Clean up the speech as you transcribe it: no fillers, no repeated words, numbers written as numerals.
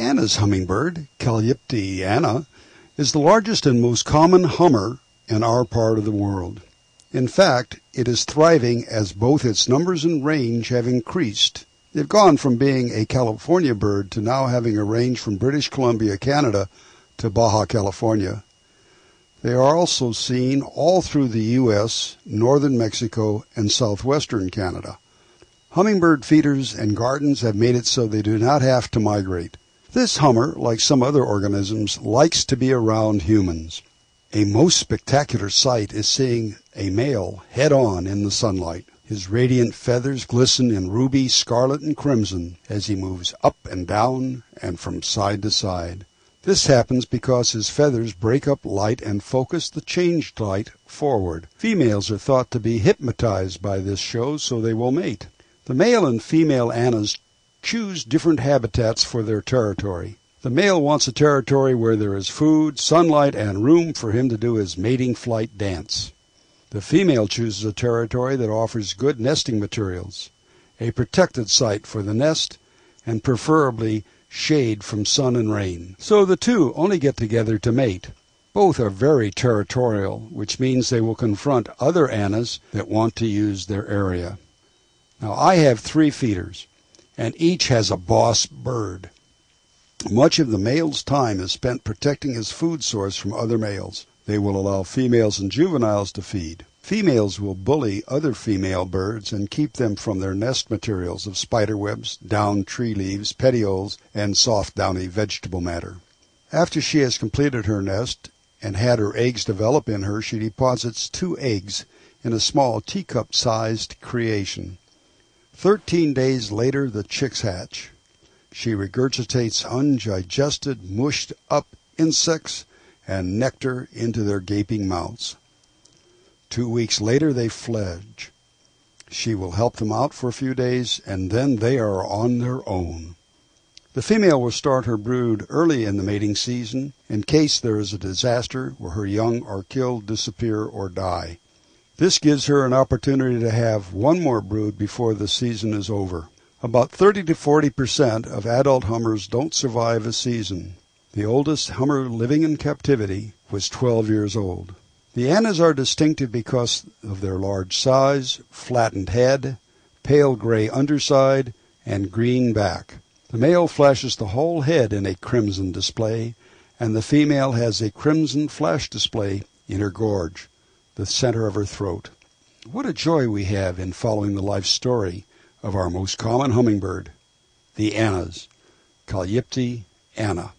Anna's hummingbird, Calypte anna, is the largest and most common hummer in our part of the world. In fact, it is thriving as both its numbers and range have increased. They've gone from being a California bird to now having a range from British Columbia, Canada, to Baja California. They are also seen all through the U.S., northern Mexico, and southwestern Canada. Hummingbird feeders and gardens have made it so they do not have to migrate. This hummer, like some other organisms, likes to be around humans. A most spectacular sight is seeing a male head-on in the sunlight. His radiant feathers glisten in ruby, scarlet, and crimson as he moves up and down and from side to side. This happens because his feathers break up light and focus the changed light forward. Females are thought to be hypnotized by this show, so they will mate. The male and female annas choose different habitats for their territory. The male wants a territory where there is food, sunlight, and room for him to do his mating flight dance. The female chooses a territory that offers good nesting materials, a protected site for the nest, and preferably shade from sun and rain. So the two only get together to mate. Both are very territorial, which means they will confront other annas that want to use their area. Now, I have 3 feeders, and each has a boss bird. Much of the male's time is spent protecting his food source from other males. They will allow females and juveniles to feed. Females will bully other female birds and keep them from their nest materials of spider webs, down tree leaves, petioles, and soft downy vegetable matter. After she has completed her nest and had her eggs develop in her, she deposits 2 eggs in a small teacup-sized creation. 13 days later, the chicks hatch. She regurgitates undigested, mushed-up insects and nectar into their gaping mouths. 2 weeks later, they fledge. She will help them out for a few days, and then they are on their own. The female will start her brood early in the mating season in case there is a disaster where her young are killed, disappear, or die. This gives her an opportunity to have one more brood before the season is over. About 30 to 40% of adult hummers don't survive a season. The oldest hummer living in captivity was 12 years old. The annas are distinctive because of their large size, flattened head, pale gray underside, and green back. The male flashes the whole head in a crimson display, and the female has a crimson flash display in her gorge, the center of her throat. What a joy we have in following the life story of our most common hummingbird, the annas, Calypte anna.